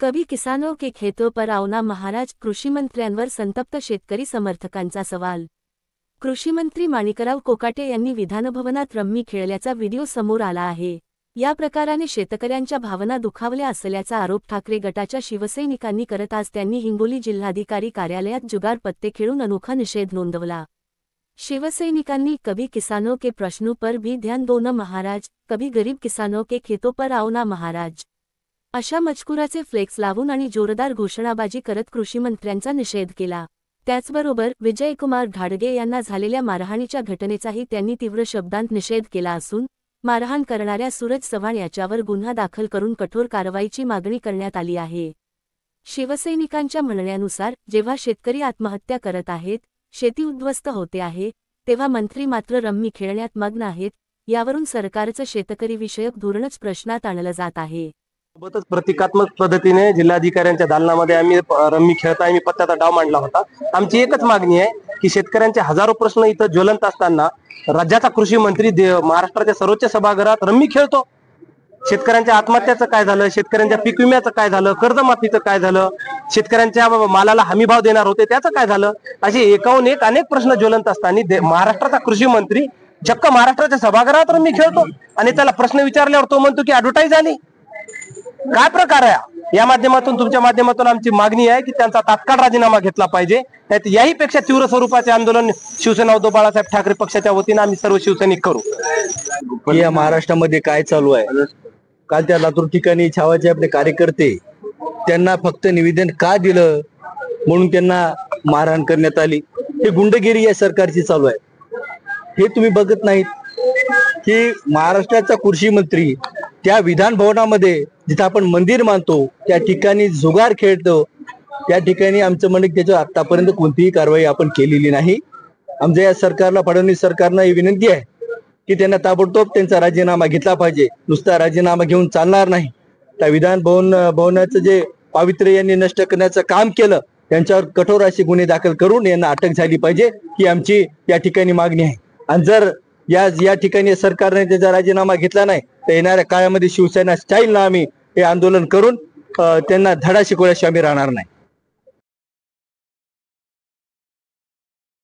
कभी किसानों के खेतों पर आओ ना महाराज, कृषी मंत्र्यांवर संतप्त शेतकरी समर्थकांचा सवाल। कृषी मंत्री माणिकराव कोकाटे यांनी विधानभवनात रम्मी खेळल्याचा व्हिडिओ समोर आला आहे। या प्रकाराने शेतकऱ्यांच्या भावना दुखावल्या असल्याचा आरोप ठाकरे गटाच्या शिवसैनिकांनी करत आज त्यांनी हिंगोली जिल्हाधिकारी कार्यालयात जुगार पत्ते खेळून अनोखा निषेध नोंदवला। शिवसैनिकांनी कभी किसानों के प्रश्नों पर भी ध्यान दो ना महाराज, कभी गरीब किसानों के खेतों पर आओ ना महाराज अशा मजकुराचे फ्लेक्स लावून आणि जोरदार घोषणाबाजी करत कृषीमंत्र्यांचा निषेध केला। त्याचबरोबर विजयकुमार घाडगे यांना झालेल्या मारहाणीच्या घटनेचाही त्यांनी तीव्र शब्दांत निषेध केला असून मारहाण करणाऱ्या सूरज चव्हाण याच्यावर गुन्हा दाखल करून कठोर कारवाईची मागणी करण्यात आली आहे। शिवसैनिकांच्या म्हणण्यानुसार जेव्हा शेतकरी आत्महत्या करत आहेत, शेती उद्ध्वस्त होते आहे, तेव्हा मंत्री मात्र रम्मी खेळण्यात मग्न आहेत। यावरून सरकारचं शेतकरी विषयक धोरणच प्रश्नात आणलं जात आहे। सोबतच प्रतिकात्मक पद्धतीने जिल्हाधिकाऱ्यांच्या दालनामध्ये आम्ही रम्मी खेळता आम्ही पत्त्याचा डाव मांडला होता। आमची एकच मागणी आहे की शेतकऱ्यांचे हजारो प्रश्न इथं ज्वलंत असताना राज्याचा कृषी मंत्री महाराष्ट्राच्या सर्वोच्च सभागृहात रम्मी खेळतो। शेतकऱ्यांच्या आत्महत्याचं काय झालं, शेतकऱ्यांच्या पीक विम्याचं काय झालं, कर्जमाफीचं काय झालं, शेतकऱ्यांच्या मालाला हमीभाव देणार होते त्याचं काय झालं, असे एकाहून एक अनेक प्रश्न ज्वलंत असताना महाराष्ट्राचा कृषी मंत्री चक्क महाराष्ट्राच्या सभागृहात रम्मी खेळतो आणि त्याला प्रश्न विचारल्यावर तो म्हणतो की ऍडव्हर्टाईज आली। काय प्रकार आहे? या माध्यमातून तुमच्या माध्यमातून आमची मागणी आहे की त्यांचा तात्काळ राजीनामा घेतला पाहिजे। याही पेक्षा तीव्र स्वरूपाचे आंदोलन शिवसेना उद्धव बाळासाहेब ठाकरे पक्षाच्या वतीने आम्ही सर्व शिवसैनिक करू। या महाराष्ट्रामध्ये काय चालू आहे? काल त्या लातूर ठिकाणी छावाचे आपले कार्यकर्ते त्यांना फक्त निवेदन का दिलं म्हणून त्यांना मारहाण करण्यात आली। हे गुंडगिरी या सरकारची चालू आहे, हे तुम्ही बघत नाहीत की महाराष्ट्राचा कृषी मंत्री त्या विधान भवनामध्ये जिथे आपण मंदिर मानतो त्या ठिकाणी जुगार खेळतो। त्या ठिकाणी आमचं म्हणणं त्याच्यावर आतापर्यंत कोणतीही कारवाई आपण केलेली नाही। आमच्या या सरकारला, फडणवीस सरकारला ही विनंती आहे की त्यांना ताबडतोब त्यांचा राजीनामा घेतला पाहिजे। नुसता राजीनामा घेऊन चालणार नाही। त्या विधान भवनाचं जे पावित्र्य यांनी नष्ट करण्याचं काम केलं त्यांच्यावर कठोर असे गुन्हे दाखल करून यांना अटक झाली पाहिजे ही आमची या ठिकाणी मागणी आहे। आणि जर या ठिकाणी सरकारने त्याचा राजीनामा घेतला नाही तर येणाऱ्या काळामध्ये शिवसेना स्टाईल ना आम्ही हे आंदोलन करून त्यांना धडा शिकवल्याशिवाय आम्ही राहणार नाही।